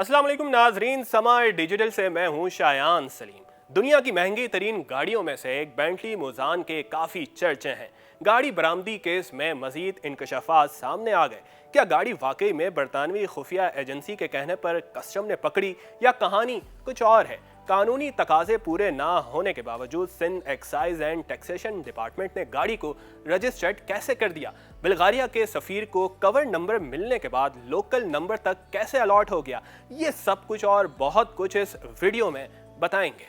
अस्सलाम वालेकुम नाजरीन, समा डिजिटल से मैं हूँ शायान सलीम। दुनिया की महंगी तरीन गाड़ियों में से एक बेंटली मोजान के काफ़ी चर्चे हैं। गाड़ी बरामदी केस में मजीद इंकशाफात सामने आ गए। क्या गाड़ी वाकई में बरतानवी खुफिया एजेंसी के कहने पर कस्टम ने पकड़ी या कहानी कुछ और है? कानूनी तकाजे पूरे ना होने के बावजूद Sindh excise and taxation department ने गाड़ी को रजिस्टर्ड कैसे कर दिया? बुल्गारिया के सफ़ीर को कवर नंबर मिलने के बाद लोकल नंबर तक कैसे अलॉट हो गया? ये सब कुछ और बहुत कुछ इस वीडियो में बताएंगे।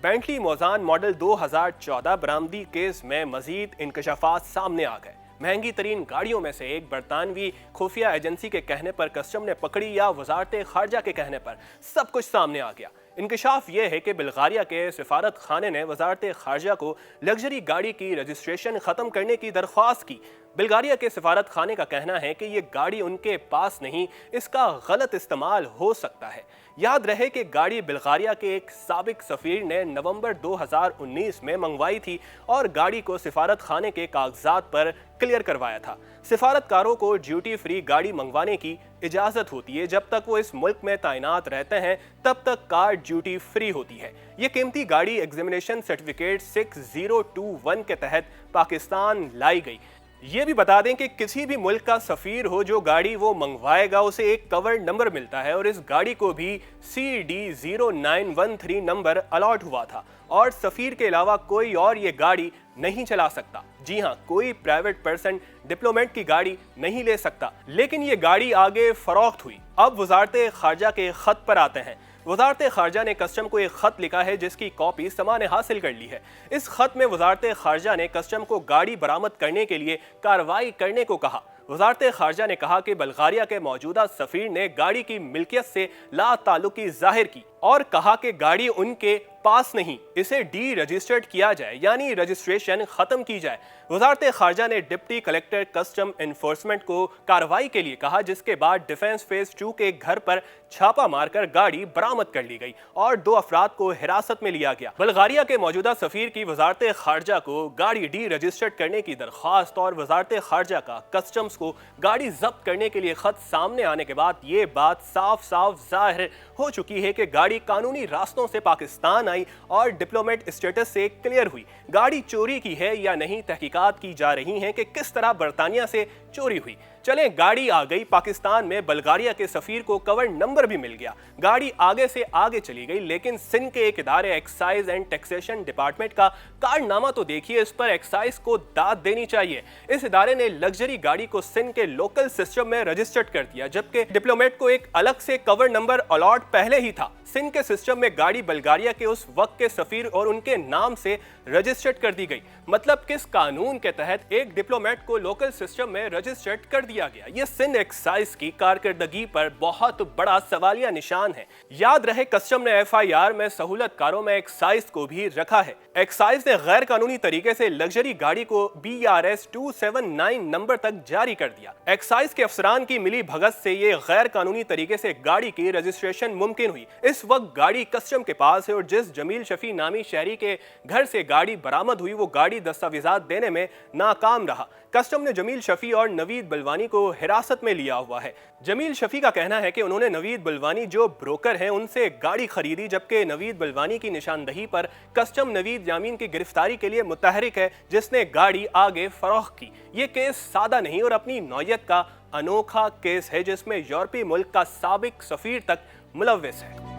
बेंटली मोजान मॉडल 2014 बरामदी केस में मजीद इंकशाफात सामने आ गए। महंगी तरीन गाड़ियों में से एक बरतानवी खुफिया एजेंसी के कहने पर कस्टम ने पकड़ी या वजारत खारजा के कहने पर सब कुछ सामने आ गया। इंकशाफ ये है कि बुल्गारिया के सिफारत खाने ने वजारत खारजा को लग्जरी गाड़ी की रजिस्ट्रेशन ख़त्म करने की दरख्वास्त की। बुल्गारिया के सिफारत खाने का कहना है कि ये गाड़ी उनके पास नहीं, इसका गलत इस्तेमाल हो सकता है। याद रहे कि गाड़ी बुल्गारिया के एक साबिक सफ़ीर ने नवंबर 2019 में मंगवाई थी और गाड़ी को सिफारत खाने के कागजात पर क्लियर करवाया था। सिफारतकारों को ड्यूटी फ्री गाड़ी मंगवाने की इजाज़त होती है। जब तक वो इस मुल्क में तैनात रहते हैं तब तक कार ड्यूटी फ्री होती है। ये कीमती गाड़ी एग्जामिनेशन सर्टिफिकेट 6021 के तहत पाकिस्तान लाई गई। ये भी बता दें कि किसी भी मुल्क का सफ़ीर हो, जो गाड़ी वो मंगवाएगा उसे एक कवर नंबर मिलता है और इस गाड़ी को भी CD0913 नंबर अलॉट हुआ था और सफ़ीर के अलावा कोई और ये गाड़ी नहीं चला सकता। जी हाँ, कोई प्राइवेट पर्सन डिप्लोमेट की गाड़ी नहीं ले सकता। लेकिन ये गाड़ी आगे फरोख्त हुई। अब वजारत खारजा के खत पर आते हैं। वजारत खारजा ने कस्टम को एक खत लिखा है जिसकी कॉपी समा ने हासिल कर ली है। इस खत में वजारत खारजा ने कस्टम को गाड़ी बरामद करने के लिए कार्रवाई करने को कहा। वजारत खारजा ने कहा कि बुल्गारिया के मौजूदा सफ़ीर ने गाड़ी की मिल्कियत से ला ताल्लुकी जाहिर की और कहा कि गाड़ी उनके पास नहीं, इसे डी रजिस्टर्ड किया जाए, यानी रजिस्ट्रेशन खत्म की जाए। वजारत खारजा ने डिप्टी कलेक्टर कस्टम एनफोर्समेंट को कार्रवाई के लिए कहा, जिसके बाद डिफेंस फेज 2 के घर पर छापा मारकर गाड़ी बरामद कर ली गई और 2 अफराद को हिरासत में लिया गया। बुल्गारिया के मौजूदा सफ़ीर की वजारत खारजा को गाड़ी डी रजिस्टर्ड करने की दरख्वास्त और वजारत खारजा का कस्टम्स को गाड़ी जब्त करने के लिए खत सामने आने के बाद ये बात साफ साफ जाहिर हो चुकी है कि गाड़ी कानूनी रास्तों से पाकिस्तान आई और डिप्लोमेट स्टेटस से क्लियर हुई। गाड़ी चोरी की है या नहीं, तहकीकात की जा रही हैं कि किस तरह बरतानिया से चोरी हुई। चलें, गाड़ी आ गई पाकिस्तान में, बुल्गारिया के सफ़ीर को कवर नंबर भी मिल गया, गाड़ी आगे से आगे चली गई। लेकिन सिंध के एक इदारे एक्साइज एंड टैक्सेशन डिपार्टमेंट का कारनामा तो देखिए, इस पर एक्साइज को दाद देनी चाहिए। इस इदारे ने लग्जरी गाड़ी को सिंध के लोकल सिस्टम में रजिस्टर्ड कर दिया, जबकि डिप्लोमेट को एक अलग से कवर नंबर अलॉट पहले ही था। सिंध के सिस्टम में गाड़ी बुल्गारिया के उस वक्त के सफ़ीर और उनके नाम से रजिस्टर्ड कर दी गई। मतलब किस कानून के तहत एक डिप्लोमेट को लोकल सिस्टम में रजिस्टर्ड कर दिया गया? ये सिंध एक्साइज की कारकर्दगी पर बहुत बड़ा सवालिया निशान है। याद रहे, कस्टम ने FIR में सहूलतकारों में एक्साइज को भी रखा है। एक्साइज ने गैर कानूनी तरीके से लग्जरी गाड़ी को BRS 279 नंबर तक जारी कर दिया। एक्साइज के अफसरान की मिली भगत से ये गैर कानूनी तरीके से गाड़ी की रजिस्ट्रेशन मुमकिन हुई। इस वक्त गाड़ी कस्टम के पास है और जिस जमील शफी नामी शहरी के घर से गाड़ी बरामद हुई वो गाड़ी दस्तावेजात देने में नाकाम रहा। कस्टम ने जमील शफी और नवीद बलवानी को हिरासत में लिया हुआ है। जमील शफी का कहना है कि उन्होंने नवीद बलवानी जो ब्रोकर हैं उनसे गाड़ी खरीदी, जबकि नवीद बलवानी की निशानदही पर कस्टम नवीद यामीन की गिरफ्तारी के लिए मुतहरिक है, जिसने गाड़ी आगे फरोख्त की। ये केस सादा नहीं और अपनी नौयत का अनोखा केस है जिसमें यूरोपीय मुल्क का साबिक सफ़ीर तक मुलव्वस है।